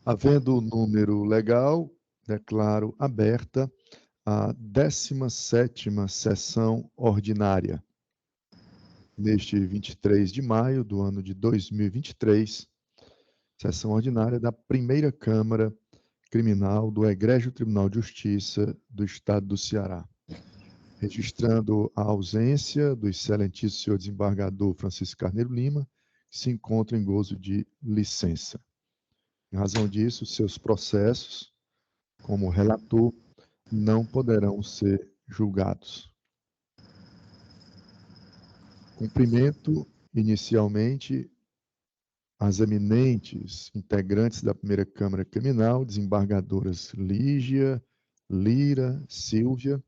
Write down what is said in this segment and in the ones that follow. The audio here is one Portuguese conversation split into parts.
Havendo o número legal, declaro aberta a 17ª sessão ordinária. Neste 23 de maio do ano de 2023, sessão ordinária da Primeira Câmara Criminal do Egrégio Tribunal de Justiça do Estado do Ceará. Registrando a ausência do excelentíssimo senhor desembargador Francisco Carneiro Lima, que se encontra em gozo de licença. Em razão disso, seus processos, como relator, não poderão ser julgados. Cumprimento, inicialmente, as eminentes integrantes da Primeira Câmara Criminal, desembargadoras Lígia, Lira, Silvia,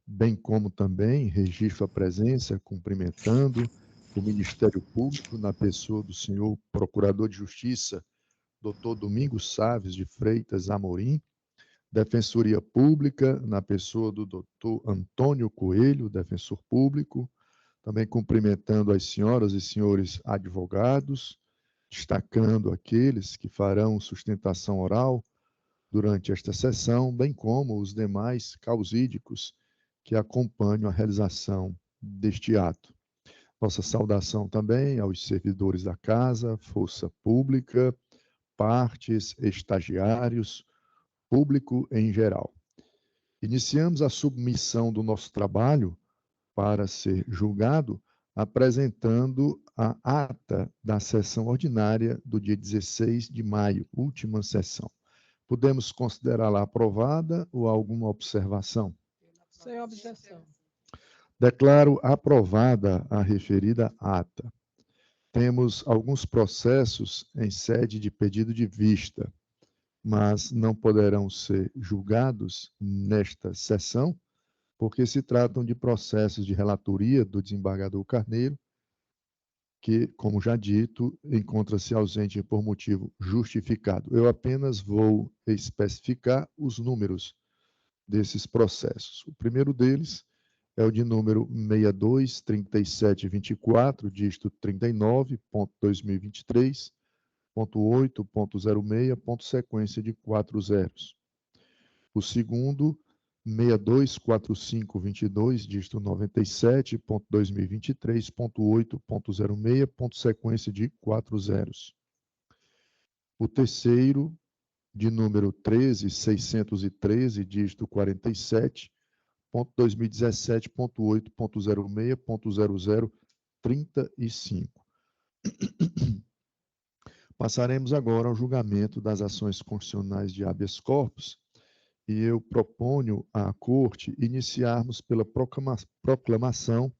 bem como também registro a presença, cumprimentando o Ministério Público, na pessoa do senhor Procurador de Justiça, Dr. Domingos Saves de Freitas Amorim, Defensoria Pública, na pessoa do Dr. Antônio Coelho, defensor público, também cumprimentando as senhoras e senhores advogados, destacando aqueles que farão sustentação oral durante esta sessão, bem como os demais causídicos que acompanham a realização deste ato. Nossa saudação também aos servidores da Casa, Força Pública, partes, estagiários, público em geral. Iniciamos a submissão do nosso trabalho para ser julgado, apresentando a ata da sessão ordinária do dia 16 de maio, última sessão. Podemos considerá-la aprovada ou alguma observação? Sem objeção. Declaro aprovada a referida ata. Temos alguns processos em sede de pedido de vista, mas não poderão ser julgados nesta sessão, porque se tratam de processos de relatoria do desembargador Carneiro, que, como já dito, encontra-se ausente por motivo justificado. Eu apenas vou especificar os números desses processos. O primeiro deles é o de número 623724, dígito 39.2023.8.06, sequência de 4 zeros. O segundo, 624522, dígito 97.2023.8.06, sequência de 4 zeros. O terceiro, de número 13613, dígito 47.2017.8.06.0035. Passaremos agora ao julgamento das ações constitucionais de habeas corpus, e eu proponho à Corte iniciarmos pela proclamação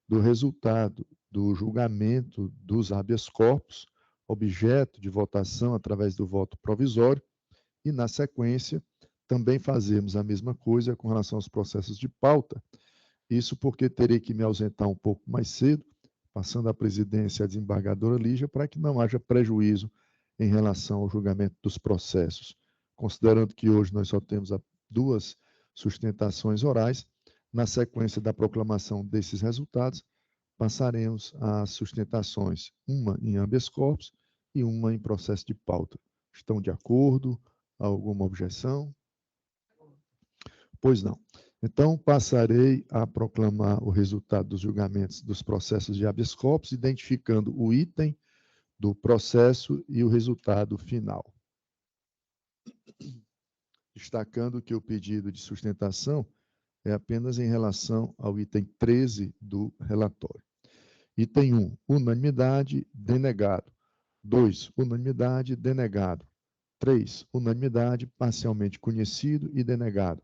do resultado do julgamento dos habeas corpus, objeto de votação através do voto provisório, e, na sequência, também fazemos a mesma coisa com relação aos processos de pauta. Isso porque terei que me ausentar um pouco mais cedo, passando a presidência à desembargadora Lígia, para que não haja prejuízo em relação ao julgamento dos processos. Considerando que hoje nós só temos 2 sustentações orais, na sequência da proclamação desses resultados, passaremos às sustentações, uma em habeas corpus e uma em processo de pauta. Estão de acordo? Alguma objeção? Pois não. Então, passarei a proclamar o resultado dos julgamentos dos processos de habeas corpus, identificando o item do processo e o resultado final. Destacando que o pedido de sustentação é apenas em relação ao item 13 do relatório. Item 1, unanimidade, denegado. 2, unanimidade, denegado. 3, unanimidade, parcialmente conhecido e denegado.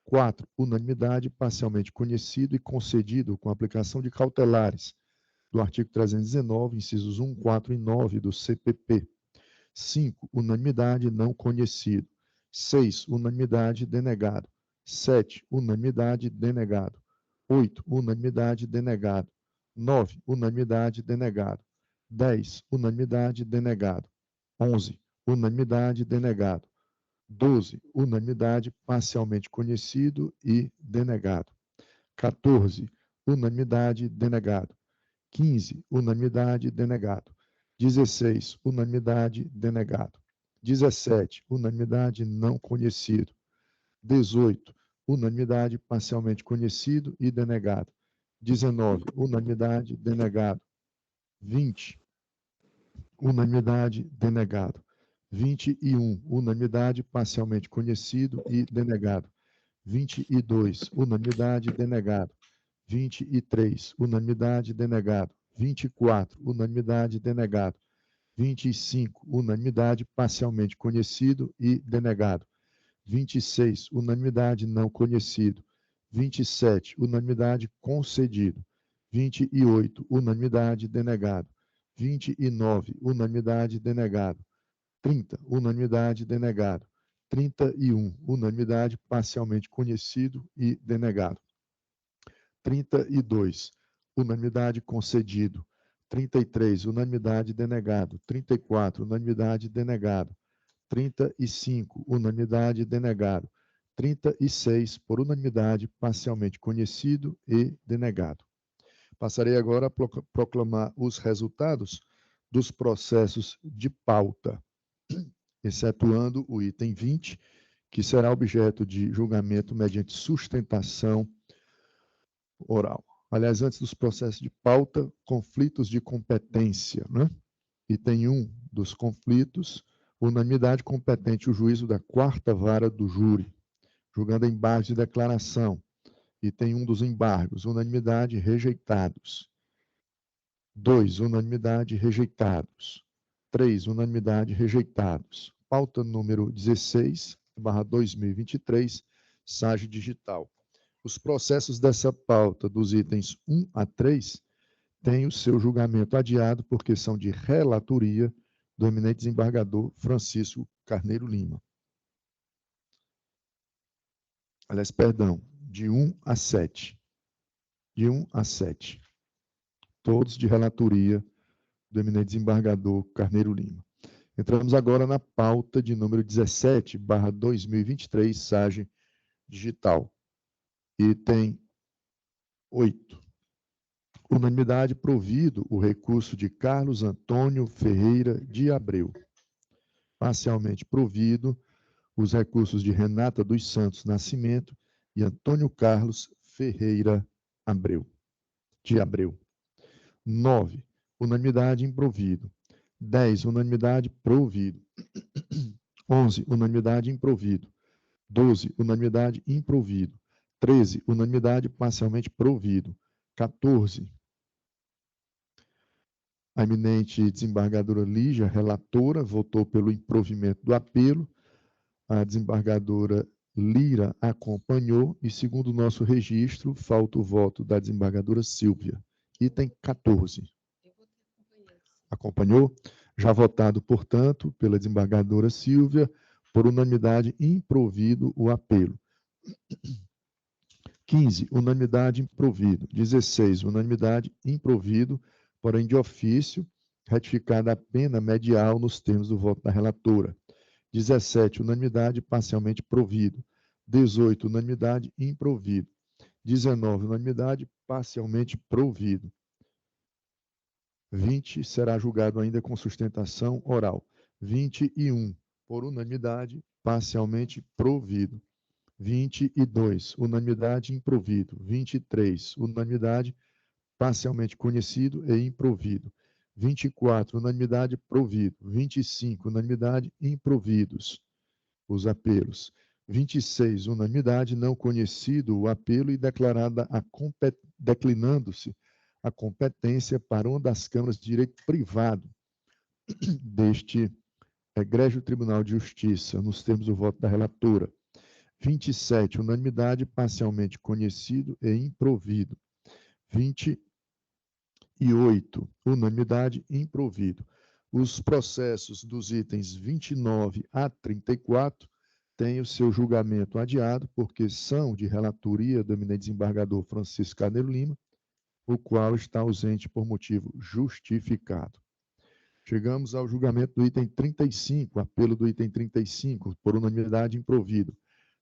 4, unanimidade, parcialmente conhecido e concedido com aplicação de cautelares do artigo 319, incisos 1, 4 e 9 do CPP. 5, unanimidade, não conhecido. 6, unanimidade, denegado. 7, unanimidade, denegado. 8, unanimidade, denegado. 9, unanimidade, denegado. 10, unanimidade, denegado. 11, unanimidade, denegado. 12, unanimidade, parcialmente conhecido e denegado. 14, unanimidade, denegado. 15, unanimidade, denegado. 16, unanimidade, denegado. 17, unanimidade, não conhecido. 18, unanimidade, parcialmente conhecido e denegado. 19, unanimidade, denegado. 20, unanimidade, denegado. 21, unanimidade, parcialmente conhecido e denegado. 22, unanimidade, denegado. 23, unanimidade, denegado. 24, unanimidade, denegado. 25, unanimidade, parcialmente conhecido e denegado. 26, unanimidade, não conhecido. 27, unanimidade, concedido. 28, unanimidade, denegado. 29, unanimidade, denegado. 30, unanimidade, denegado. 31, unanimidade, parcialmente conhecido e denegado. 32, unanimidade, concedido. 33, unanimidade, denegado. 34, unanimidade, denegado. 35, unanimidade, denegado. 36, por unanimidade, parcialmente conhecido e denegado. Passarei agora a proclamar os resultados dos processos de pauta, excetuando o item 20, que será objeto de julgamento mediante sustentação oral. Aliás, antes dos processos de pauta, conflitos de competência, né? Item 1 dos conflitos, unanimidade competente o juízo da 4ª vara do júri, julgando embargos de declaração. Item 1 dos embargos, unanimidade rejeitados. 2, unanimidade rejeitados. 3, unanimidade rejeitados. Pauta número 16/2023, SAGE Digital. Os processos dessa pauta, dos itens 1 a 3, têm o seu julgamento adiado porque são de relatoria do eminente desembargador Francisco Carneiro Lima. Aliás, perdão, de 1 a 7. De 1 a 7. Todos de relatoria do eminente desembargador Carneiro Lima. Entramos agora na pauta de número 17/2023, SAGE Digital. Item 8. Unanimidade provido o recurso de Carlos Antônio Ferreira de Abreu. Parcialmente provido os recursos de Renata dos Santos Nascimento e Antônio Carlos Ferreira de Abreu. 9. Unanimidade improvido. 10. Unanimidade provido. 11. Unanimidade improvido. 12. Unanimidade improvido. 13. Unanimidade parcialmente provido. 14. A eminente desembargadora Lígia, relatora, votou pelo improvimento do apelo. A desembargadora Lira acompanhou e, segundo o nosso registro, falta o voto da desembargadora Silvia. Item 14. Acompanhou? Já votado, portanto, pela desembargadora Silvia, por unanimidade improvido o apelo. 15, unanimidade improvido. 16, unanimidade improvido, porém de ofício, retificada a pena medial nos termos do voto da relatora. 17, unanimidade parcialmente provido. 18, unanimidade improvido. 19, unanimidade parcialmente provido. 20, será julgado ainda com sustentação oral. 21, por unanimidade parcialmente provido. 22, unanimidade improvido. 23, unanimidade parcialmente conhecido e improvido. 24, unanimidade provido. 25, unanimidade improvidos, os apelos. 26, unanimidade não conhecido o apelo e declarada declinando-se a competência para uma das câmaras de direito privado deste egrégio Tribunal de Justiça, nos termos do voto da relatora. 27, unanimidade parcialmente conhecido e improvido. 28, unanimidade improvido. Os processos dos itens 29 a 34 têm o seu julgamento adiado, porque são de relatoria do eminente desembargador Francisco Carneiro Lima, o qual está ausente por motivo justificado. Chegamos ao julgamento do item 35, apelo do item 35, por unanimidade improvido.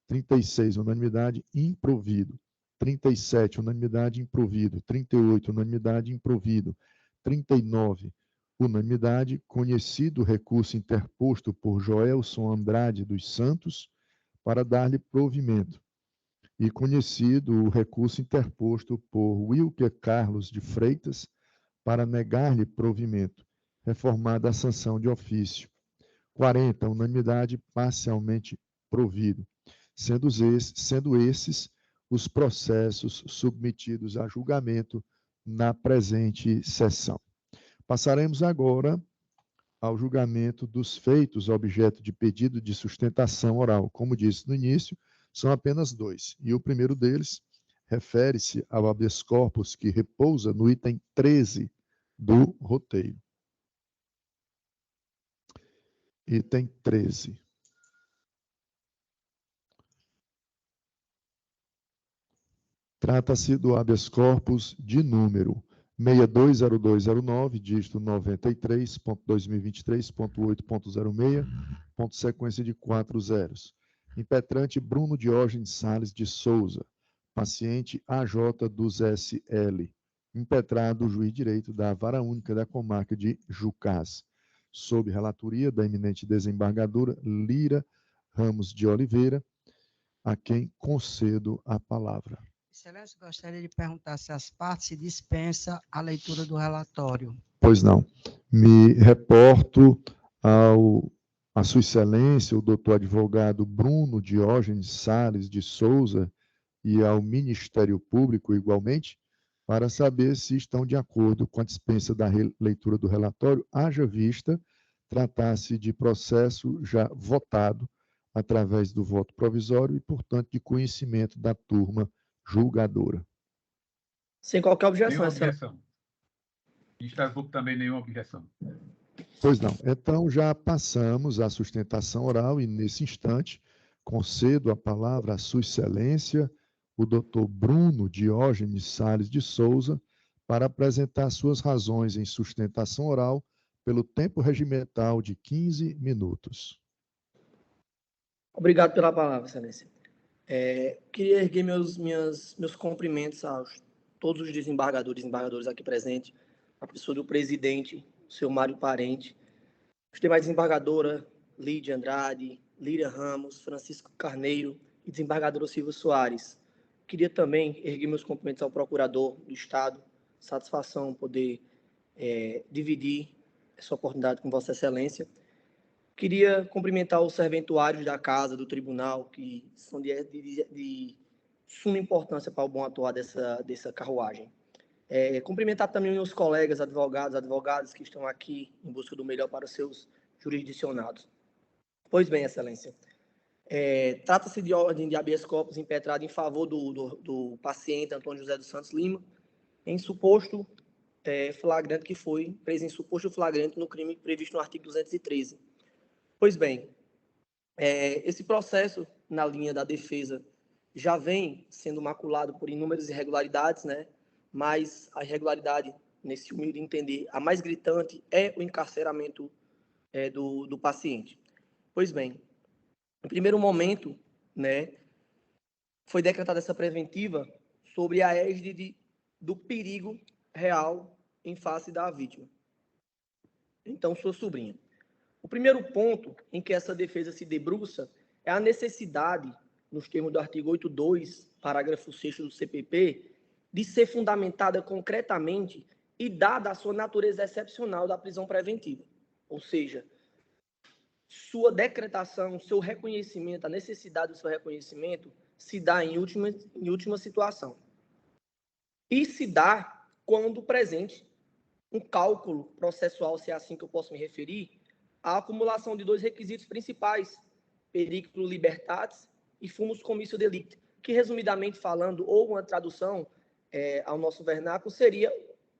36, unanimidade improvido. 37, unanimidade improvido. 38, unanimidade improvido. 39, unanimidade, conhecido o recurso interposto por Joelson Andrade dos Santos para dar-lhe provimento, e conhecido o recurso interposto por Wilker Carlos de Freitas para negar-lhe provimento, reformada a sanção de ofício. 40, unanimidade, parcialmente provido, sendo esses os processos submetidos a julgamento na presente sessão. Passaremos agora ao julgamento dos feitos objeto de pedido de sustentação oral. Como disse no início, são apenas dois. E o primeiro deles refere-se ao habeas corpus que repousa no item 13 do roteiro. Item 13. Trata-se do habeas corpus de número 620209, dígito 93.2023.8.06, ponto sequência de 4 zeros. Impetrante Bruno Diógenes Sales de Souza, paciente AJ dos SL, impetrado juiz de direito da Vara Única da Comarca de Jucás, sob relatoria da eminente desembargadora Lira Ramos de Oliveira, a quem concedo a palavra. Excelência, gostaria de perguntar se as partes se dispensam a leitura do relatório. Pois não. Me reporto a Sua Excelência, o doutor advogado Bruno Diógenes Sales de Souza, e ao Ministério Público, igualmente, para saber se estão de acordo com a dispensa da leitura do relatório, haja vista tratar-se de processo já votado através do voto provisório e, portanto, de conhecimento da turma julgadora. Sem qualquer objeção. Nenhuma objeção. Ministério Público também nenhuma objeção. Pois não. Então, já passamos à sustentação oral e, nesse instante, concedo a palavra à Sua Excelência, o doutor Bruno Diógenes Sales de Souza, para apresentar suas razões em sustentação oral pelo tempo regimental de 15 minutos. Obrigado pela palavra, Excelência. Queria erguer meus cumprimentos a todos os desembargadores aqui presentes, a pessoa do presidente, o senhor Mário Parente, os demais desembargadora Lídia Andrade, Líria Ramos, Francisco Carneiro e desembargadora Silvio Soares. Queria também erguer meus cumprimentos ao procurador do Estado, satisfação poder dividir essa oportunidade com Vossa Excelência. Queria cumprimentar os serventuários da casa, do tribunal, que são de suma importância para o bom atuar dessa carruagem. Cumprimentar também meus colegas advogadas que estão aqui em busca do melhor para os seus jurisdicionados. Pois bem, Excelência, trata-se de ordem de habeas corpus impetrada em favor do paciente Antônio José dos Santos Lima, em suposto flagrante, que foi preso em suposto flagrante no crime previsto no artigo 213. Pois bem, esse processo, na linha da defesa, já vem sendo maculado por inúmeras irregularidades, né? Mas a irregularidade, nesse humilde entender, a mais gritante é o encarceramento do paciente. Pois bem, no primeiro momento, né, foi decretada essa preventiva sobre a égide do perigo real em face da vítima. Então, sua sobrinha. O primeiro ponto em que essa defesa se debruça é a necessidade, nos termos do artigo 8.2, parágrafo 6º do CPP, de ser fundamentada concretamente e dada a sua natureza excepcional da prisão preventiva. Ou seja, sua decretação, seu reconhecimento, a necessidade do seu reconhecimento se dá em última situação. E se dá quando presente um cálculo processual, se é assim que eu posso me referir, a acumulação de dois requisitos principais, periculo libertatis e fumus comissio delicti, que, resumidamente falando, ou uma tradução ao nosso vernáculo, seria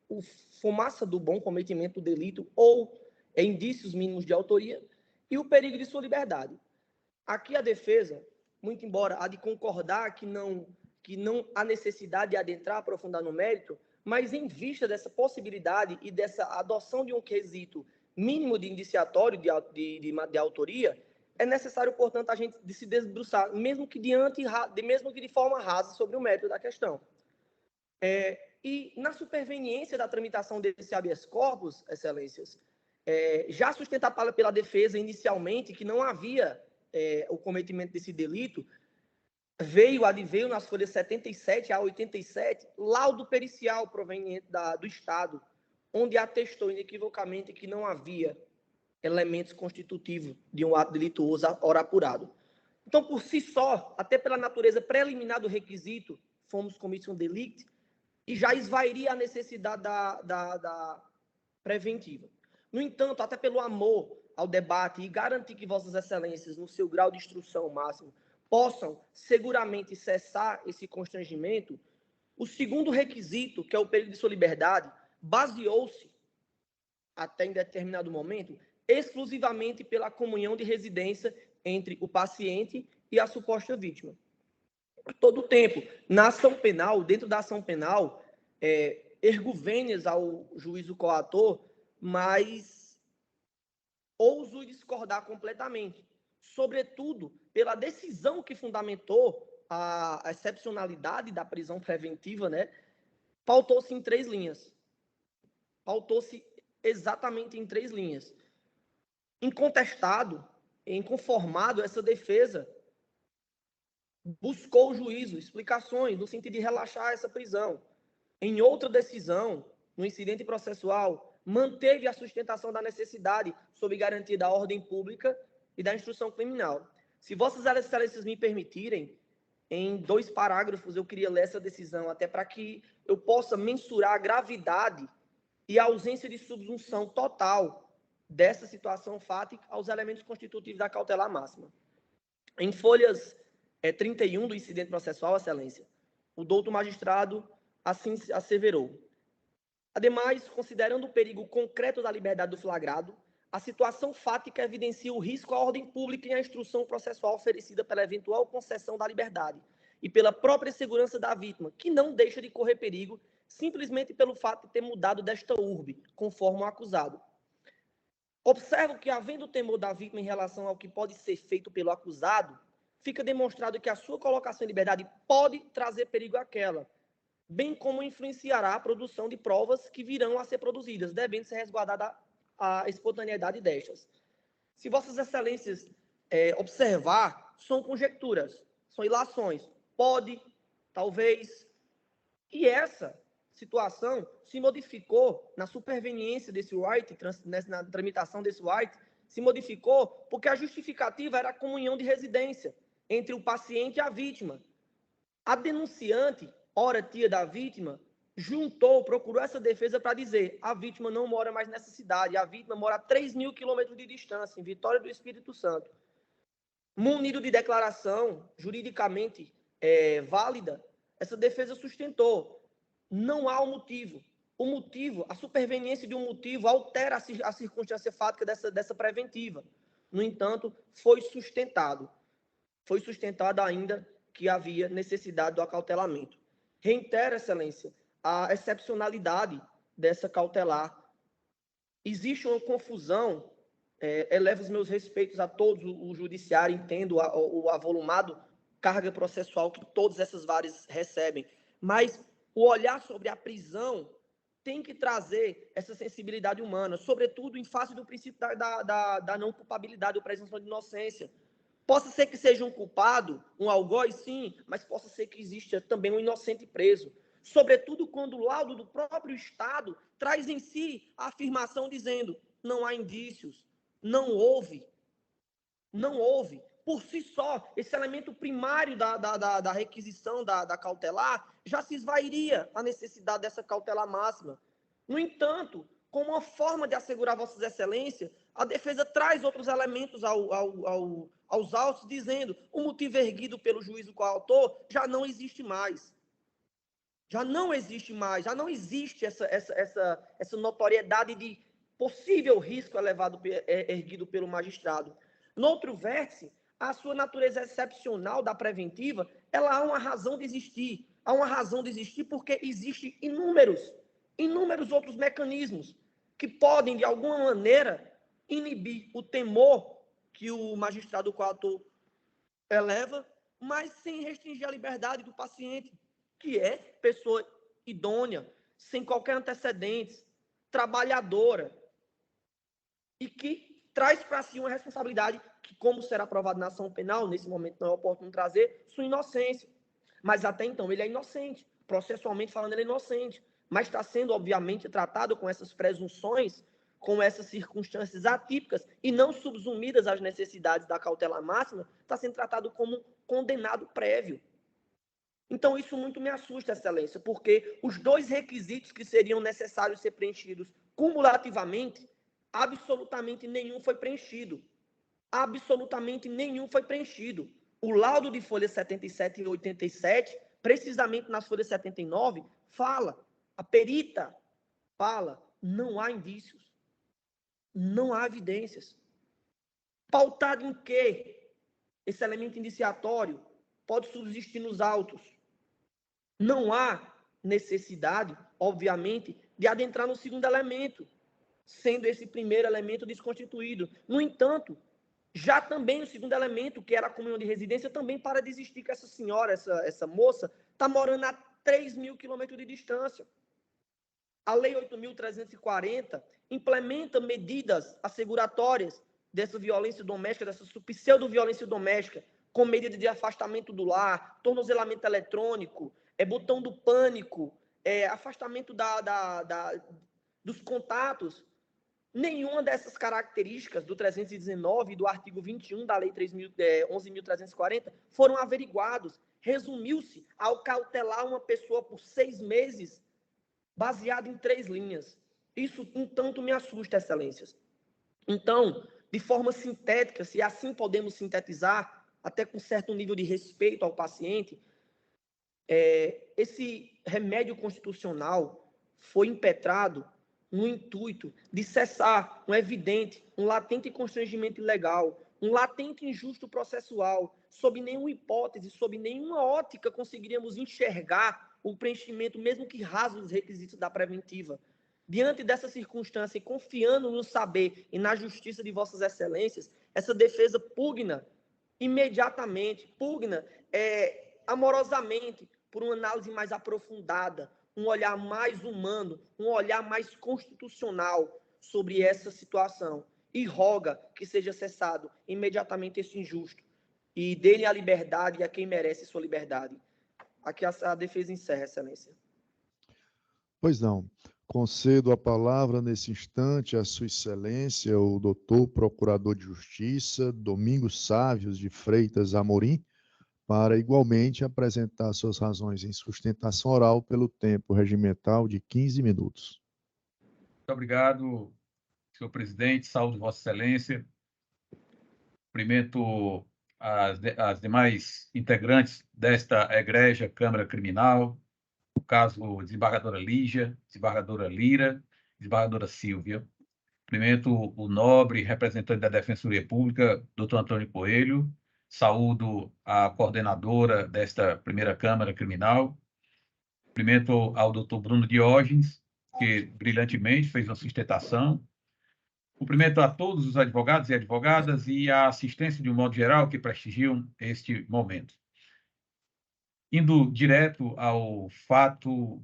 o fumaça do bom cometimento do delito ou indícios mínimos de autoria e o perigo de sua liberdade. Aqui a defesa, muito embora há de concordar que não há necessidade de adentrar, aprofundar no mérito, mas em vista dessa possibilidade e dessa adoção de um quesito mínimo de indiciatório de autoria, é necessário, portanto, a gente se debruçar, mesmo que de forma rasa, sobre o mérito da questão. E na superveniência da tramitação desse habeas corpus, excelências, já sustentada pela defesa inicialmente que não havia o cometimento desse delito, adveio nas folhas 77 a 87, laudo pericial proveniente do Estado, onde atestou inequivocamente que não havia elementos constitutivos de um ato delituoso ora apurado. Então, por si só, até pela natureza preliminar do requisito, fomos commission delicti, e já esvairia a necessidade da preventiva. No entanto, até pelo amor ao debate e garantir que vossas excelências, no seu grau de instrução máximo, possam seguramente cessar esse constrangimento, o segundo requisito, que é o período de sua liberdade, baseou-se, até em determinado momento, exclusivamente pela comunhão de residência entre o paciente e a suposta vítima. Todo o tempo, na ação penal, dentro da ação penal, ergo vênias ao juízo coator, mas ouso discordar completamente, sobretudo pela decisão que fundamentou a excepcionalidade da prisão preventiva, né? Pautou-se em 3 linhas. Pautou-se exatamente em 3 linhas. Incontestado, inconformado, essa defesa buscou o juízo, explicações, no sentido de relaxar essa prisão. Em outra decisão, no incidente processual, manteve a sustentação da necessidade sob garantia da ordem pública e da instrução criminal. Se vossas excelências me permitirem, em 2 parágrafos eu queria ler essa decisão, até para que eu possa mensurar a gravidade e a ausência de subsunção total dessa situação fática aos elementos constitutivos da cautelar máxima. Em folhas 31 do incidente processual, excelência, o douto magistrado assim asseverou. Ademais, considerando o perigo concreto da liberdade do flagrado, a situação fática evidencia o risco à ordem pública e à instrução processual oferecida pela eventual concessão da liberdade e pela própria segurança da vítima, que não deixa de correr perigo simplesmente pelo fato de ter mudado desta urbe, conforme o acusado. Observo que, havendo temor da vítima em relação ao que pode ser feito pelo acusado, fica demonstrado que a sua colocação em liberdade pode trazer perigo àquela, bem como influenciará a produção de provas que virão a ser produzidas, devendo ser resguardada a espontaneidade destas. Se vossas excelências observar, são conjecturas, são ilações. Pode, talvez. E essa situação se modificou na superveniência desse right, na tramitação desse right, se modificou porque a justificativa era a comunhão de residência entre o paciente e a vítima. A denunciante, ora tia da vítima, procurou essa defesa para dizer: a vítima não mora mais nessa cidade, a vítima mora a 3.000 quilômetros de distância, em Vitória do Espírito Santo. Munido de declaração juridicamente válida, essa defesa sustentou: não há um motivo. O motivo, a superveniência de um motivo altera a circunstância fática dessa preventiva. No entanto, foi sustentado ainda que havia necessidade do acautelamento. Reitero, excelência, a excepcionalidade dessa cautelar. Existe uma confusão, elevo os meus respeitos a todos o judiciário, entendo o avolumado carga processual que todas essas varas recebem, mas o olhar sobre a prisão tem que trazer essa sensibilidade humana, sobretudo em face do princípio da não culpabilidade ou presunção de inocência. Possa ser que seja um culpado, um algoz, sim, mas possa ser que exista também um inocente preso. Sobretudo quando o laudo do próprio Estado traz em si a afirmação dizendo: não há indícios, não houve. Por si só, esse elemento primário da requisição da cautelar já se esvairia a necessidade dessa cautelar máxima. No entanto, como uma forma de assegurar vossas excelências, a defesa traz outros elementos aos autos, dizendo: o motivo erguido pelo juízo coautor já não existe mais. Já não existe essa notoriedade de possível risco erguido pelo magistrado. No outro vértice, a sua natureza excepcional da preventiva, ela há uma razão de existir. Há uma razão de existir porque existem inúmeros outros mecanismos que podem, de alguma maneira, inibir o temor que o magistrado coautor eleva, mas sem restringir a liberdade do paciente, que é pessoa idônea, sem qualquer antecedentes, trabalhadora, e que traz para si uma responsabilidade que, como será provado na ação penal, nesse momento não é oportuno trazer, sua inocência. Mas até então ele é inocente. Processualmente falando, ele é inocente. Mas está sendo, obviamente, tratado com essas presunções, com essas circunstâncias atípicas e não subsumidas às necessidades da cautela máxima, está sendo tratado como condenado prévio. Então, isso muito me assusta, Excelência, porque os dois requisitos que seriam necessários ser preenchidos cumulativamente, absolutamente nenhum foi preenchido. Absolutamente nenhum foi preenchido. O laudo de folha 77 e 87, precisamente nas folhas 79, fala, a perita fala, não há indícios, não há evidências. Pautado em quê? Esse elemento indiciatório pode subsistir nos autos. Não há necessidade, obviamente, de adentrar no segundo elemento, sendo esse primeiro elemento desconstituído. No entanto, já também o segundo elemento, que era a comunhão de residência, também para de existir, que essa senhora, essa moça, está morando a 3.000 quilômetros de distância. A Lei 8.340 implementa medidas asseguratórias dessa violência doméstica, dessa pseudo-violência doméstica, com medida de afastamento do lar, tornozelamento eletrônico, botão do pânico, afastamento dos contatos. Nenhuma dessas características do 319 e do artigo 21 da Lei 11.340 foram averiguados. Resumiu-se ao cautelar uma pessoa por 6 meses, baseado em 3 linhas. Isso, um tanto, me assusta, Excelências. Então, de forma sintética, se assim podemos sintetizar, até com certo nível de respeito ao paciente, esse remédio constitucional foi impetrado no intuito de cessar um evidente, um latente constrangimento ilegal, um latente injusto processual. Sob nenhuma hipótese, sob nenhuma ótica, conseguiríamos enxergar o preenchimento, mesmo que raso, dos requisitos da preventiva. Diante dessa circunstância e confiando no saber e na justiça de vossas excelências, essa defesa pugna imediatamente, pugna amorosamente por uma análise mais aprofundada, um olhar mais humano, um olhar mais constitucional sobre essa situação. E roga que seja cessado imediatamente esse injusto e dê-lhe a liberdade a quem merece sua liberdade. Aqui a defesa encerra, Excelência. Pois não. Concedo a palavra nesse instante a Sua Excelência, o doutor Procurador de Justiça, Domingos Sávios de Freitas Amorim, para igualmente apresentar suas razões em sustentação oral pelo tempo regimental de 15 minutos. Muito obrigado, senhor presidente. Saúde, Vossa Excelência. Cumprimento as demais integrantes desta egrégia Câmara Criminal, no caso, desembargadora Lígia, desembargadora Lira, desembargadora Silvia. Cumprimento o nobre representante da Defensoria Pública, doutor Antônio Coelho. Saúdo a coordenadora desta primeira Câmara Criminal. Cumprimento ao doutor Bruno Diógenes, que brilhantemente fez uma sustentação. Cumprimento a todos os advogados e advogadas e a assistência, de um modo geral, que prestigiam este momento. Indo direto ao fato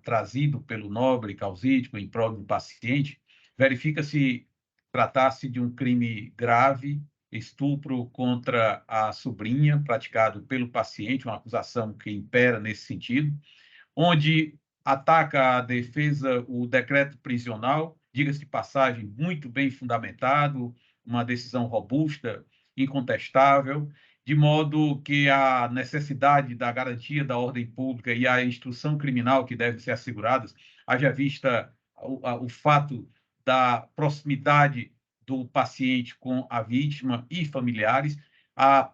trazido pelo nobre causídico em prol do paciente, verifica-se tratar-se de um crime grave, estupro contra a sobrinha, praticado pelo paciente, uma acusação que impera nesse sentido, onde ataca a defesa o decreto prisional, diga-se de passagem, muito bem fundamentado, uma decisão robusta, incontestável, de modo que a necessidade da garantia da ordem pública e a instrução criminal que devem ser asseguradas, haja vista o fato da proximidade do paciente com a vítima e familiares, a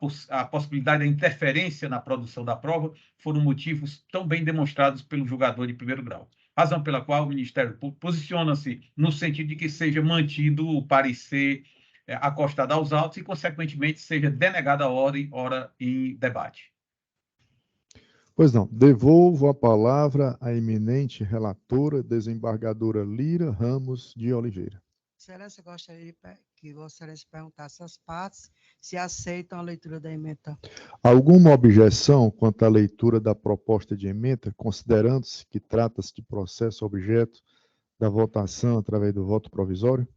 possibilidade da interferência na produção da prova, foram motivos tão bem demonstrados pelo julgador de primeiro grau. Razão pela qual o Ministério Público posiciona-se no sentido de que seja mantido o parecer acostado aos autos e, consequentemente, seja denegada a ordem, ora em debate. Pois não. Devolvo a palavra à eminente relatora, desembargadora Lira Ramos de Oliveira. Excelência, que Vossa Excelência perguntasse às partes se aceitam a leitura da emenda. Alguma objeção quanto à leitura da proposta de emenda, considerando-se que trata-se de processo objeto da votação através do voto provisório?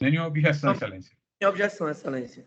Nenhuma objeção, Excelência. Sem objeção, Excelência.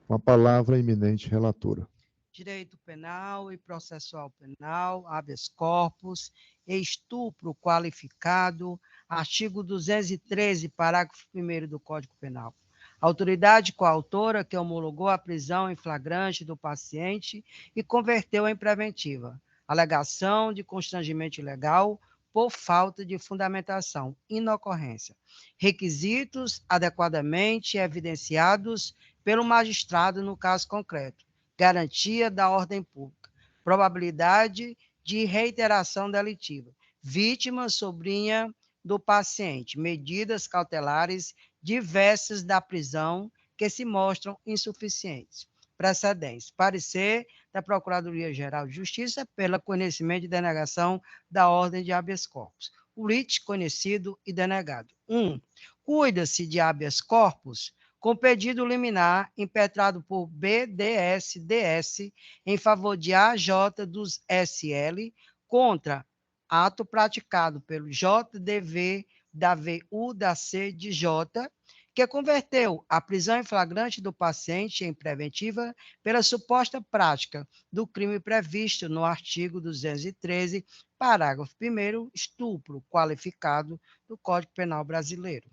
Com a palavra, a eminente relatora. Direito penal e processual penal, habeas corpus, estupro qualificado, artigo 213, parágrafo 1º do Código Penal. Autoridade coautora que homologou a prisão em flagrante do paciente e converteu em preventiva. Alegação de constrangimento ilegal por falta de fundamentação, inocorrência. Requisitos adequadamente evidenciados pelo magistrado no caso concreto. Garantia da ordem pública, probabilidade de reiteração delitiva, vítima sobrinha do paciente, medidas cautelares diversas da prisão que se mostram insuficientes. Precedentes, parecer da Procuradoria-Geral de Justiça pelo conhecimento e denegação da ordem de habeas corpus. O writ conhecido e denegado. 1. Cuida-se de habeas corpus com pedido liminar impetrado por BDS-DS em favor de AJ dos SL contra ato praticado pelo JDV da VU da CDJ, que converteu a prisão em flagrante do paciente em preventiva pela suposta prática do crime previsto no artigo 213, parágrafo 1º, estupro qualificado do Código Penal Brasileiro.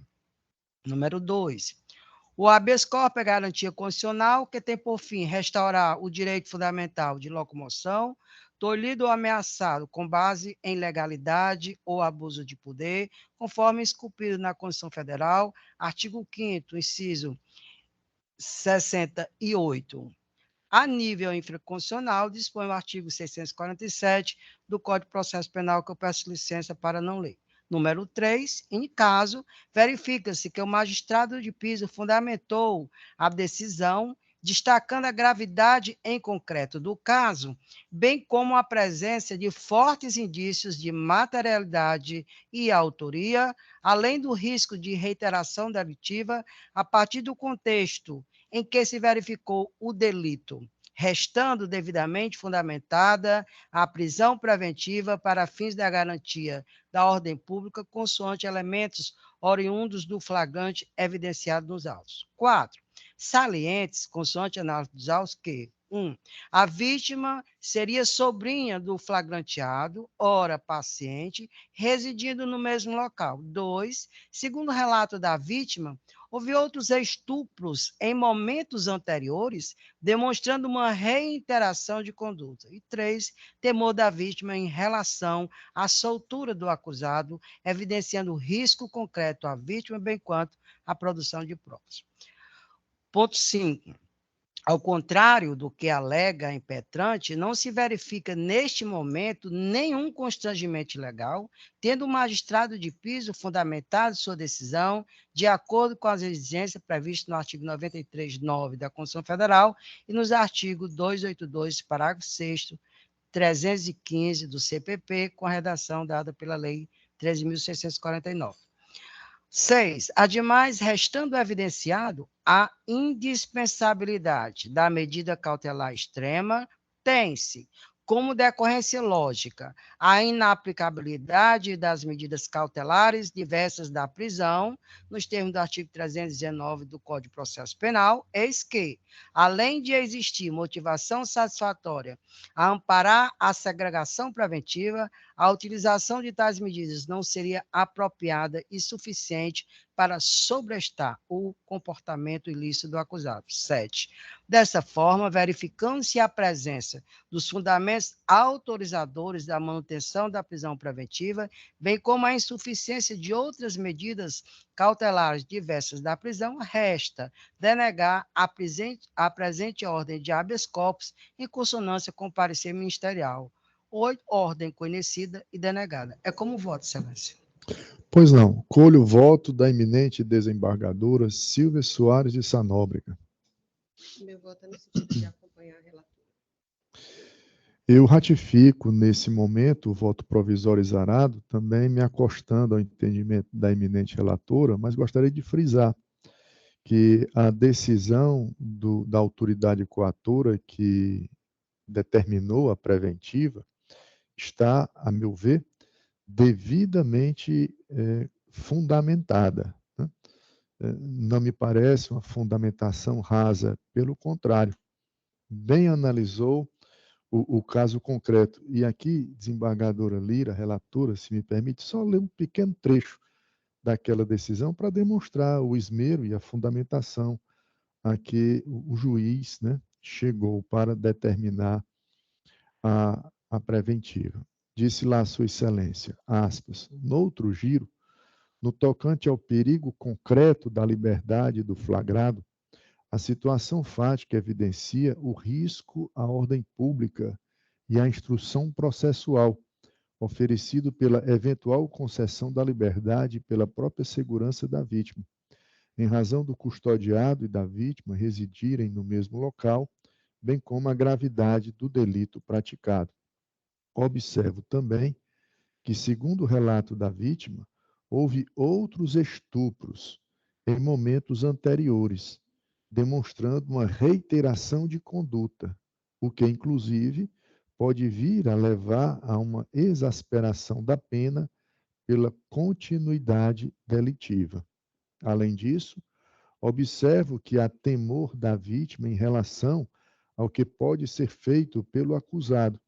Número 2. O habeas corpus é garantia constitucional que tem por fim restaurar o direito fundamental de locomoção, tolhido ou ameaçado com base em legalidade ou abuso de poder, conforme esculpido na Constituição Federal, artigo 5º, inciso 68. A nível infraconstitucional, dispõe o artigo 647 do Código de Processo Penal, que eu peço licença para não ler. Número 3, em caso, verifica-se que o magistrado de piso fundamentou a decisão, destacando a gravidade em concreto do caso, bem como a presença de fortes indícios de materialidade e autoria, além do risco de reiteração delitiva a partir do contexto em que se verificou o delito, restando devidamente fundamentada a prisão preventiva para fins da garantia da ordem pública, consoante elementos oriundos do flagrante evidenciado nos autos. 4. Salientes, consoante análise dos autos, que 1. A vítima seria sobrinha do flagranteado, ora paciente, residindo no mesmo local. 2. Segundo o relato da vítima, houve outros estupros em momentos anteriores, demonstrando uma reiteração de conduta. E 3, temor da vítima em relação à soltura do acusado, evidenciando risco concreto à vítima, bem quanto à produção de provas. Ponto 5. Ao contrário do que alega a impetrante, não se verifica neste momento nenhum constrangimento ilegal, tendo o magistrado de piso fundamentado sua decisão de acordo com as exigências previstas no artigo 93.9 da Constituição Federal e nos artigos 282, parágrafo 6º, 315 do CPP, com a redação dada pela Lei 13.649. 6. Ademais, restando evidenciado a indispensabilidade da medida cautelar extrema, tem-se como decorrência lógica a inaplicabilidade das medidas cautelares diversas da prisão, nos termos do artigo 319 do Código de Processo Penal, eis que, além de existir motivação satisfatória a amparar a segregação preventiva, a utilização de tais medidas não seria apropriada e suficiente para sobrestar o comportamento ilícito do acusado. 7. Dessa forma, verificando-se a presença dos fundamentos autorizadores da manutenção da prisão preventiva, bem como a insuficiência de outras medidas cautelares diversas da prisão, resta denegar a presente ordem de habeas corpus em consonância com o parecer ministerial. 8. Ordem conhecida e denegada. É como voto, Excelência. Pois não. Colho o voto da eminente desembargadora Silvia Soares de Sanóbrega. Meu voto é no sentido de acompanhar a relatora. Eu ratifico, nesse momento, o voto provisório exarado, também me acostando ao entendimento da eminente relatora, mas gostaria de frisar que a decisão da autoridade coatora que determinou a preventiva está, a meu ver, devidamente fundamentada, né? Não me parece uma fundamentação rasa, pelo contrário, bem analisou o caso concreto. E aqui, desembargadora Lira, relatora, se me permite, só ler um pequeno trecho daquela decisão para demonstrar o esmero e a fundamentação a que o juiz, né, chegou para determinar a preventiva. Disse lá Sua Excelência, aspas, no outro giro, no tocante ao perigo concreto da liberdade do flagrado, a situação fática evidencia o risco à ordem pública e à instrução processual, oferecido pela eventual concessão da liberdade pela própria segurança da vítima, em razão do custodiado e da vítima residirem no mesmo local, bem como a gravidade do delito praticado. Observo também que, segundo o relato da vítima, houve outros estupros em momentos anteriores, demonstrando uma reiteração de conduta, o que, inclusive, pode vir a levar a uma exasperação da pena pela continuidade delitiva. Além disso, observo que há temor da vítima em relação ao que pode ser feito pelo acusado,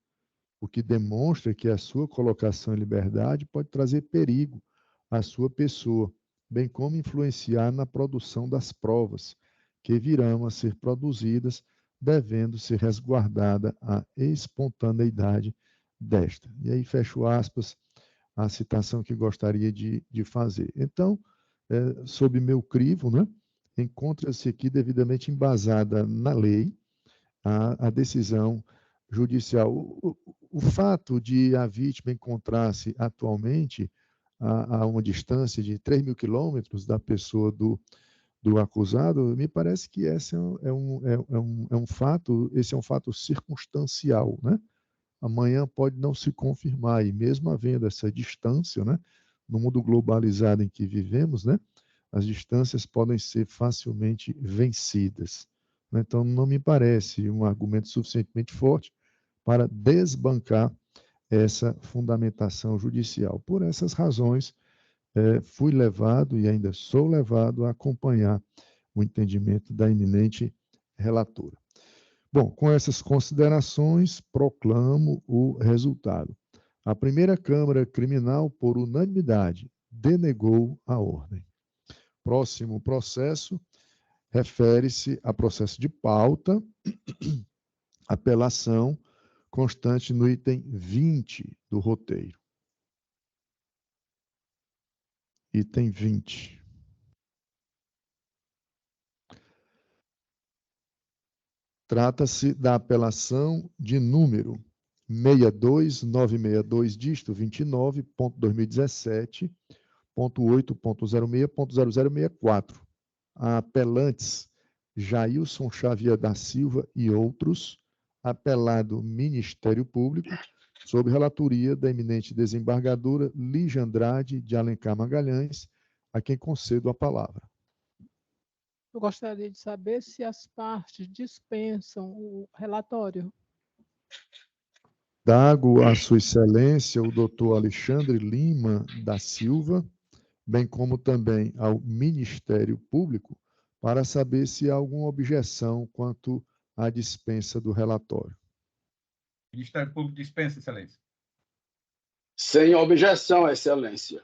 o que demonstra que a sua colocação em liberdade pode trazer perigo à sua pessoa, bem como influenciar na produção das provas que virão a ser produzidas, devendo ser resguardada a espontaneidade desta. E aí fecho aspas a citação que gostaria de fazer. Então, sob meu crivo, né, encontra-se aqui devidamente embasada na lei a decisão judicial. O fato de a vítima encontrar-se atualmente a uma distância de 3.000 quilômetros da pessoa do acusado, me parece que esse é um fato, esse é um fato circunstancial, né? Amanhã pode não se confirmar, e mesmo havendo essa distância, né, no mundo globalizado em que vivemos, né, as distâncias podem ser facilmente vencidas. Então, não me parece um argumento suficientemente forte para desbancar essa fundamentação judicial. Por essas razões, fui levado e ainda sou levado a acompanhar o entendimento da eminente relatora. Bom, com essas considerações, proclamo o resultado. A primeira Câmara Criminal, por unanimidade, denegou a ordem. Próximo processo refere-se a processo de pauta, apelação, constante no item 20 do roteiro. Item 20. Trata-se da apelação de número 62962 disto 29.2017.8.06.0064. A apelantes Jailson Xavier da Silva e outros, apelado Ministério Público, sob relatoria da eminente desembargadora Lígia Andrade de Alencar Magalhães, a quem concedo a palavra. Eu gostaria de saber se as partes dispensam o relatório. Dago a Sua Excelência o doutor Alexandre Lima da Silva, bem como também ao Ministério Público, para saber se há alguma objeção quanto à dispensa do relatório. O Ministério Público dispensa, Excelência. Sem objeção, Excelência.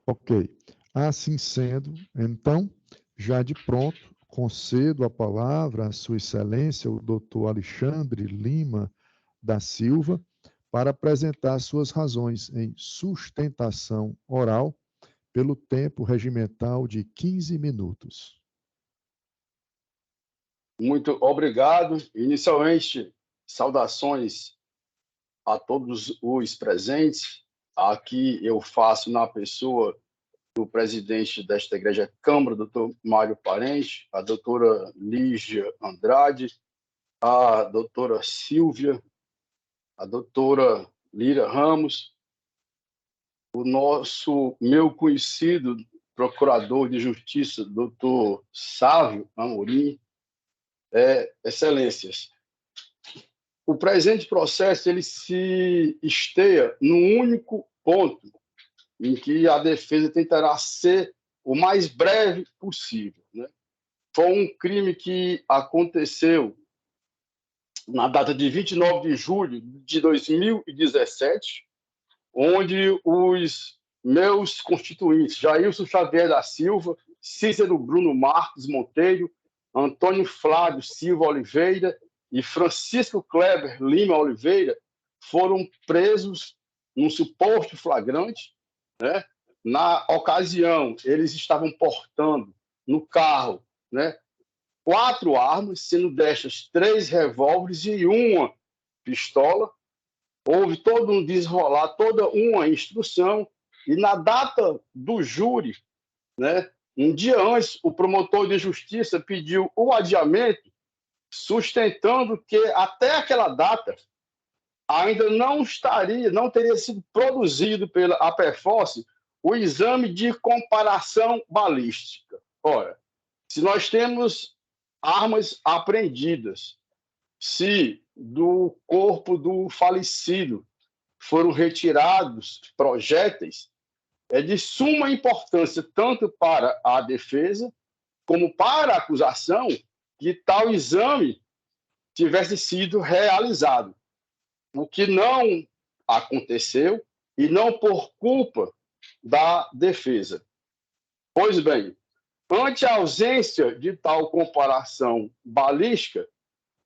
Ok. Assim sendo, então, já de pronto, concedo a palavra à Sua Excelência, o doutor Alexandre Lima da Silva, para apresentar suas razões em sustentação oral pelo tempo regimental de 15 minutos. Muito obrigado. Inicialmente, saudações a todos os presentes. Aqui eu faço na pessoa do presidente desta Igreja Câmara, doutor Mário Parente, a doutora Lígia Andrade, a doutora Silvia a doutora Lira Ramos, meu conhecido procurador de justiça, doutor Sávio Amorim, excelências. O presente processo ele se esteia num único ponto, em que a defesa tentará ser o mais breve possível, né? Foi um crime que aconteceu na data de 29 de julho de 2017, onde os meus constituintes, Jailson Xavier da Silva, Cícero Bruno Marques Monteiro, Antônio Flávio Silva Oliveira e Francisco Kleber Lima Oliveira, foram presos num suposto flagrante, né? Na ocasião, eles estavam portando no carro, né, 4 armas, sendo destas 3 revólveres e 1 pistola. Houve todo um desenrolar, toda uma instrução, e na data do júri, né, um dia antes, o promotor de justiça pediu o adiamento, sustentando que até aquela data ainda não teria sido produzido pela Aperforce o exame de comparação balística. Ora, se nós temos armas apreendidas, se do corpo do falecido foram retirados projéteis, é de suma importância tanto para a defesa como para a acusação que tal exame tivesse sido realizado, o que não aconteceu e não por culpa da defesa. Pois bem, ante a ausência de tal comparação balística,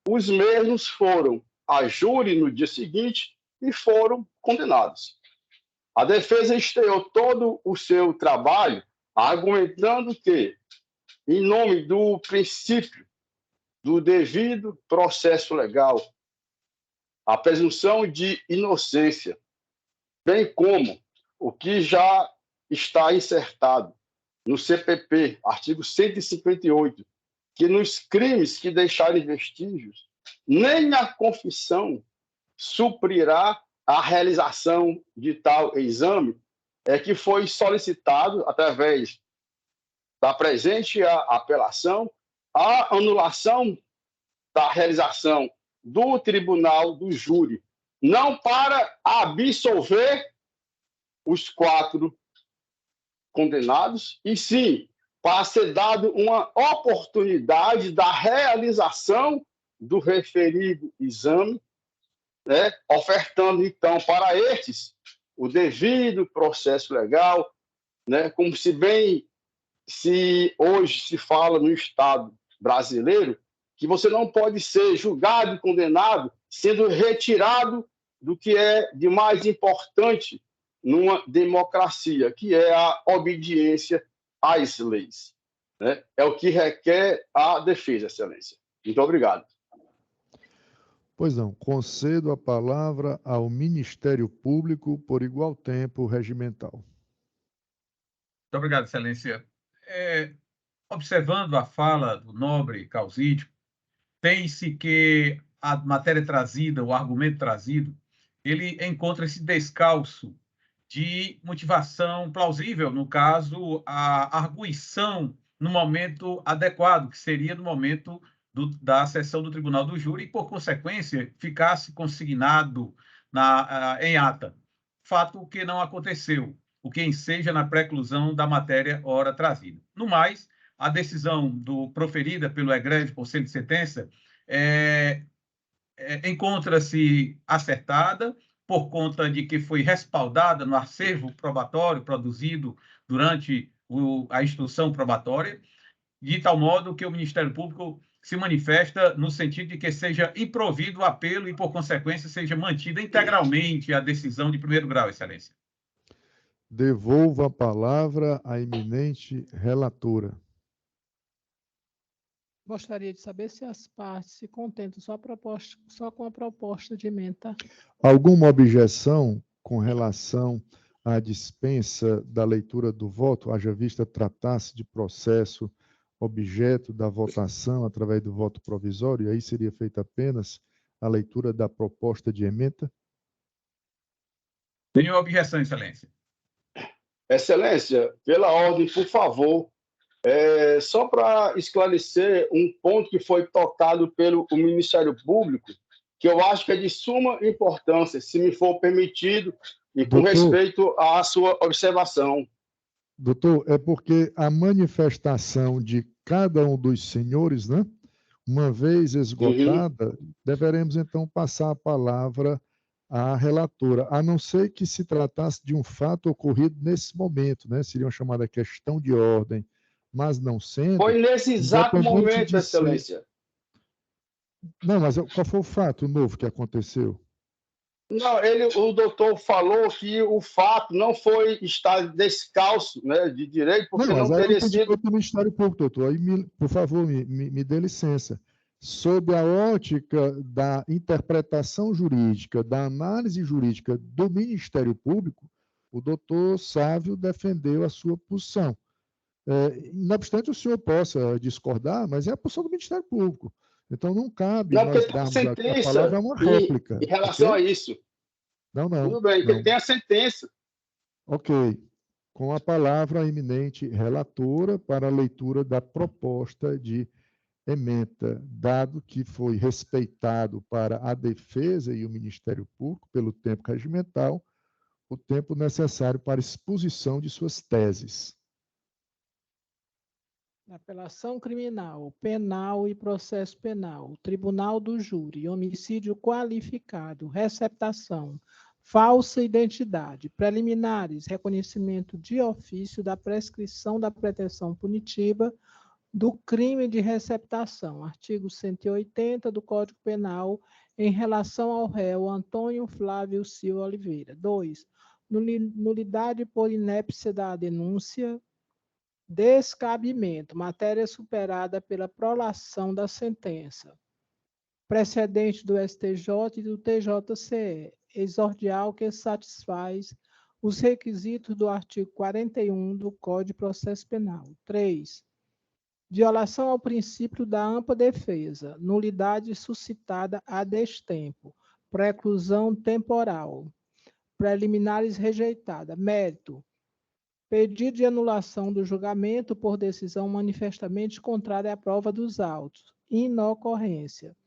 os mesmos foram a júri no dia seguinte e foram condenados. A defesa estreou todo o seu trabalho argumentando que, em nome do princípio do devido processo legal, a presunção de inocência, bem como o que já está insertado no CPP, artigo 158, que nos crimes que deixarem vestígios, nem a confissão suprirá a realização de tal exame, que foi solicitado, através da presente apelação, a anulação da realização do tribunal do júri, não para absolver os 4 condenados, e sim para ser dado uma oportunidade da realização do referido exame, né, ofertando, então, para estes o devido processo legal, né, como se hoje se fala no Estado brasileiro, que você não pode ser julgado e condenado sendo retirado do que é de mais importante numa democracia, que é a obediência às leis, né? É o que requer a defesa, Excelência. Muito obrigado. Pois não, concedo a palavra ao Ministério Público por igual tempo regimental. Muito obrigado, Excelência. Observando a fala do nobre causídico, tem-se que a matéria trazida, o argumento trazido, ele encontra-se descalço de motivação plausível, no caso, a arguição no momento adequado, que seria no momento da sessão do Tribunal do Júri, e, por consequência, ficasse consignado em ata. Fato que não aconteceu, o que enseja na preclusão da matéria ora trazida. No mais, a decisão proferida pelo egrégio Conselho de Sentença encontra-se acertada, por conta de que foi respaldada no acervo probatório produzido durante a instrução probatória, de tal modo que o Ministério Público se manifesta no sentido de que seja improvido o apelo e, por consequência, seja mantida integralmente a decisão de primeiro grau, Excelência. Devolvo a palavra à eminente relatora. Gostaria de saber se as partes se contentam só com a proposta de ementa. Alguma objeção com relação à dispensa da leitura do voto, haja vista tratar-se de processo objeto da votação através do voto provisório, e aí seria feita apenas a leitura da proposta de ementa? Nenhuma objeção, Excelência. Excelência, pela ordem, por favor, só para esclarecer um ponto que foi tocado pelo Ministério Público, que eu acho que é de suma importância, se me for permitido, e com respeito à sua observação. Doutor, é porque a manifestação de cada um dos senhores, né, uma vez esgotada, deveremos então passar a palavra à relatora, a não ser que se tratasse de um fato ocorrido nesse momento, né, seria uma chamada questão de ordem, mas não sendo... Foi nesse exato momento, Excelência. Não, mas qual foi o fato novo que aconteceu? Não, o doutor falou que o fato não foi estar descalço, né, de direito, porque não teria sido... do Ministério Público, doutor. Aí, por favor, me dê licença. Sob a ótica da interpretação jurídica, da análise jurídica do Ministério Público, o doutor Sávio defendeu a sua posição. Não obstante o senhor possa discordar, mas é a posição do Ministério Público. Então, não cabe nós darmos a palavra a uma réplica. Em relação a isso. Não. Tudo bem, que tem a sentença. Ok. Com a palavra a eminente relatora para a leitura da proposta de ementa, dado que foi respeitado para a defesa e o Ministério Público, pelo tempo regimental, o tempo necessário para exposição de suas teses. Apelação criminal, penal e processo penal, tribunal do júri, homicídio qualificado, receptação, falsa identidade, preliminares, reconhecimento de ofício da prescrição da pretensão punitiva do crime de receptação, artigo 180 do Código Penal, em relação ao réu Antônio Flávio Silva Oliveira. 2. Nulidade por inépcia da denúncia. Descabimento, matéria superada pela prolação da sentença. Precedente do STJ e do TJCE, exordial que satisfaz os requisitos do artigo 41 do Código de Processo Penal. 3. Violação ao princípio da ampla defesa, nulidade suscitada a destempo, preclusão temporal, preliminares rejeitada, mérito, pedido de anulação do julgamento por decisão manifestamente contrária à prova dos autos, inocorrência.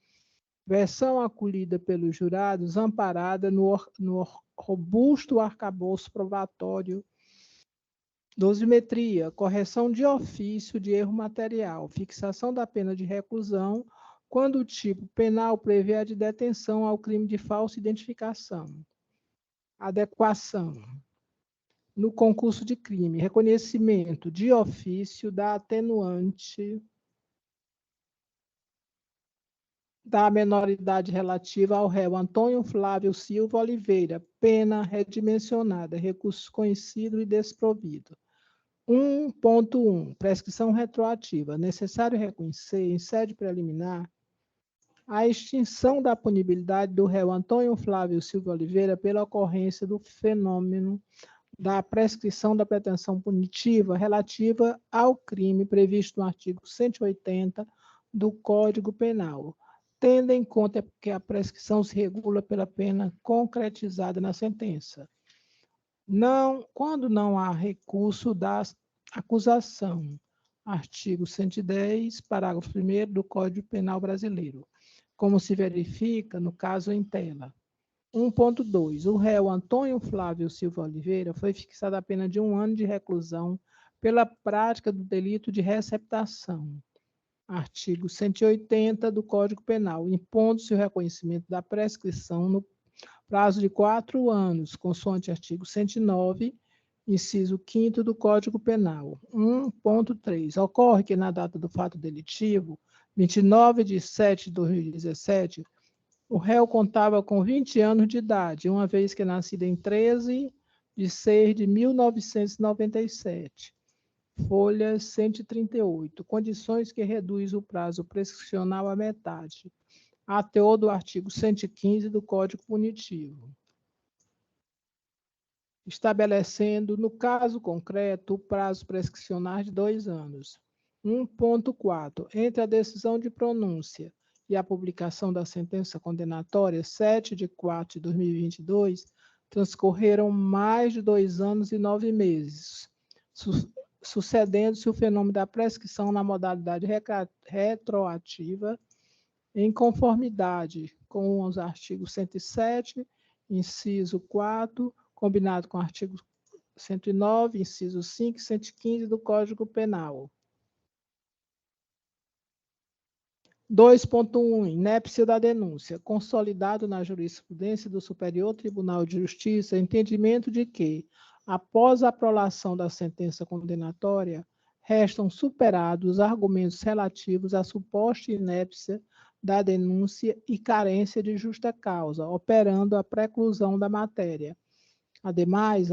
Versão acolhida pelos jurados, amparada no robusto arcabouço probatório. Dosimetria, correção de ofício de erro material, fixação da pena de reclusão, quando o tipo penal prevê a de detenção ao crime de falsa identificação. Adequação. No concurso de crime, reconhecimento de ofício da atenuante da menoridade relativa ao réu Antônio Flávio Silva Oliveira, pena redimensionada, recurso conhecido e desprovido. 1.1. Prescrição retroativa. Necessário reconhecer, em sede preliminar, a extinção da punibilidade do réu Antônio Flávio Silva Oliveira pela ocorrência do fenômeno da prescrição da pretensão punitiva relativa ao crime previsto no artigo 180 do Código Penal, tendo em conta que a prescrição se regula pela pena concretizada na sentença. Quando não há recurso da acusação, artigo 110, parágrafo 1º do Código Penal Brasileiro, como se verifica no caso em tela. 1.2. O réu Antônio Flávio Silva Oliveira foi fixada a pena de 1 ano de reclusão pela prática do delito de receptação. Artigo 180 do Código Penal, impondo-se o reconhecimento da prescrição no prazo de 4 anos, consoante artigo 109, inciso 5º do Código Penal. 1.3. Ocorre que na data do fato delitivo, 29/7/2017, o réu contava com 20 anos de idade, uma vez que nascido em 13/6/1997. Folha 138. Condições que reduzem o prazo prescricional à metade. ATO do artigo 115 do Código Punitivo. Estabelecendo, no caso concreto, o prazo prescricional de 2 anos. 1.4. Entre a decisão de pronúncia e a publicação da sentença condenatória 7/4/2022, Transcorreram mais de 2 anos e 9 meses, sucedendo-se o fenômeno da prescrição na modalidade retroativa, em conformidade com os artigos 107, inciso 4, combinado com o artigo 109, inciso 5 e 115 do Código Penal. 2.1. Inépcia da denúncia. Consolidado na jurisprudência do Superior Tribunal de Justiça, entendimento de que, após a prolação da sentença condenatória, restam superados os argumentos relativos à suposta inépcia da denúncia e carência de justa causa, operando a preclusão da matéria. Ademais,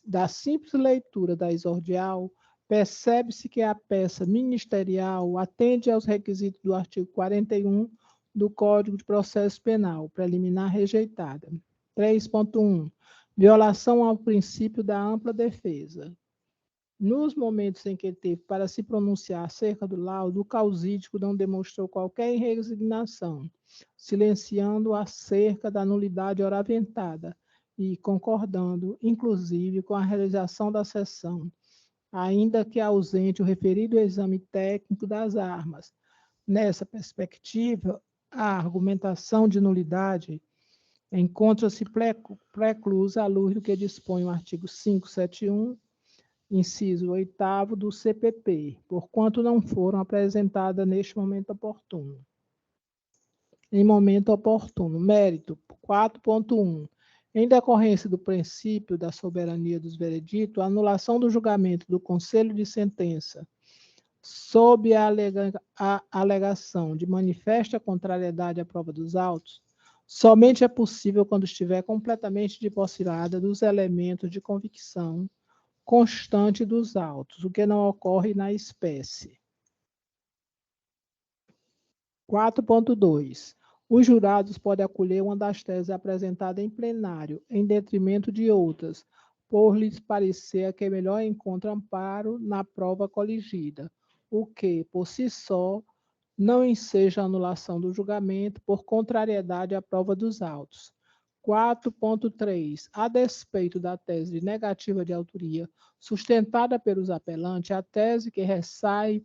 da simples leitura da exordial, percebe-se que a peça ministerial atende aos requisitos do artigo 41 do Código de Processo Penal, preliminar rejeitada. 3.1. Violação ao princípio da ampla defesa. Nos momentos em que teve para se pronunciar acerca do laudo, o causídico não demonstrou qualquer resignação, silenciando acerca da nulidade oraventada e concordando, inclusive, com a realização da sessão, ainda que ausente o referido exame técnico das armas. Nessa perspectiva, a argumentação de nulidade encontra-se preclusa à luz do que dispõe o artigo 571, inciso 8º do CPP, porquanto não foram apresentadas neste momento oportuno. Em momento oportuno. Mérito 4.1. Em decorrência do princípio da soberania dos vereditos, a anulação do julgamento do Conselho de Sentença sob a alegação de manifesta contrariedade à prova dos autos, somente é possível quando estiver completamente divorciada dos elementos de convicção constante dos autos, o que não ocorre na espécie. 4.2. Os jurados podem acolher uma das teses apresentadas em plenário, em detrimento de outras, por lhes parecer que melhor encontra amparo na prova coligida, o que, por si só, não enseja anulação do julgamento por contrariedade à prova dos autos. 4.3. A despeito da tese de negativa de autoria sustentada pelos apelantes, a tese que ressai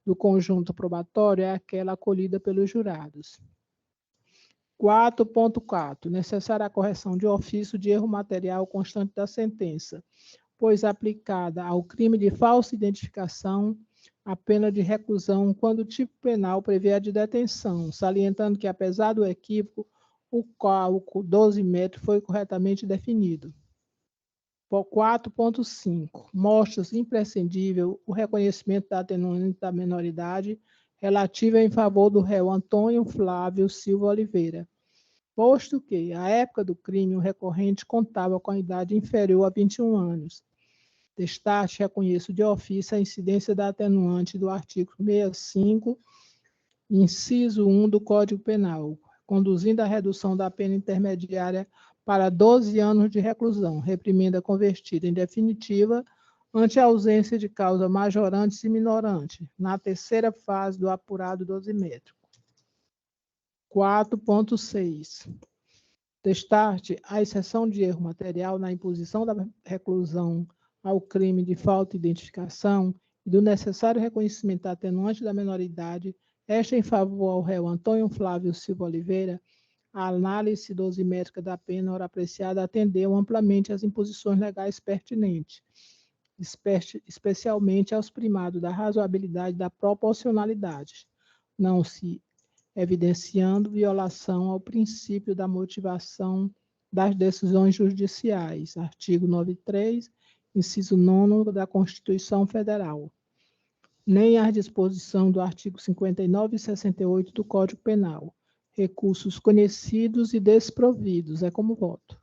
do conjunto probatório é aquela acolhida pelos jurados. 4.4. Necessária a correção de ofício de erro material constante da sentença, pois aplicada ao crime de falsa identificação, a pena de reclusão quando o tipo penal prevê a de detenção, salientando que, apesar do equívoco, o cálculo 12 metros foi corretamente definido. 4.5. Mostra-se imprescindível o reconhecimento da atenuante da menoridade relativa em favor do réu Antônio Flávio Silva Oliveira, posto que, à época do crime, o recorrente contava com a idade inferior a 21 anos. Destaque, reconheço de ofício a incidência da atenuante do artigo 65, inciso 1 do Código Penal, conduzindo à redução da pena intermediária para 12 anos de reclusão, reprimenda convertida em definitiva ante a ausência de causa majorante e minorante, na terceira fase do apurado dosimétrico. 4.6. Destaque, a exceção de erro material na imposição da reclusão ao crime de falta de identificação e do necessário reconhecimento da atenuante da menoridade, esta em favor ao réu Antônio Flávio Silva Oliveira, a análise dosimétrica da pena ora apreciada atendeu amplamente às imposições legais pertinentes, especialmente aos primados da razoabilidade e da proporcionalidade, não se evidenciando violação ao princípio da motivação das decisões judiciais, artigo 93, inciso 9 da Constituição Federal, nem às disposições do artigo 59 e 68 do Código Penal. Recursos conhecidos e desprovidos. É como voto.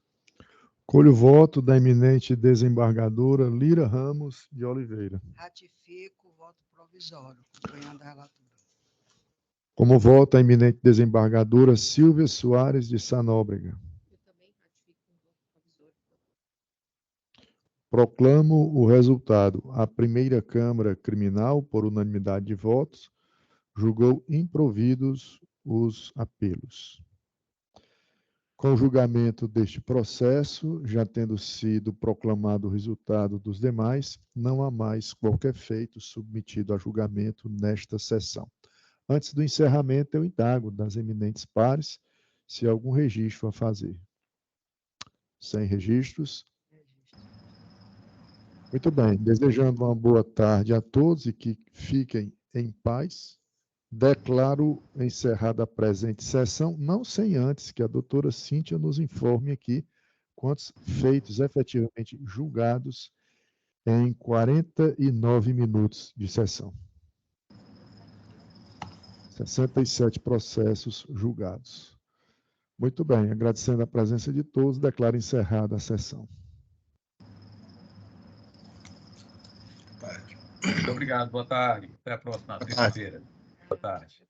Colho o voto da eminente desembargadora Lira Ramos de Oliveira. Ratifico o voto provisório, acompanhando a relatora. Como voto a eminente desembargadora Silvia Soares de Sanóbrega. Eu também ratifico o voto provisório. Proclamo o resultado. A primeira Câmara Criminal, por unanimidade de votos, julgou improvidos os apelos. Com o julgamento deste processo, já tendo sido proclamado o resultado dos demais, não há mais qualquer feito submetido a julgamento nesta sessão. Antes do encerramento, eu indago das eminentes pares se há algum registro a fazer. Sem registros. Muito bem. Desejando uma boa tarde a todos e que fiquem em paz. Declaro encerrada a presente sessão, não sem antes que a doutora Cíntia nos informe aqui quantos feitos efetivamente julgados em 49 minutos de sessão. 67 processos julgados. Muito bem, agradecendo a presença de todos, declaro encerrada a sessão. Muito obrigado, boa tarde. Até a próxima, sexta-feira. Boa tarde.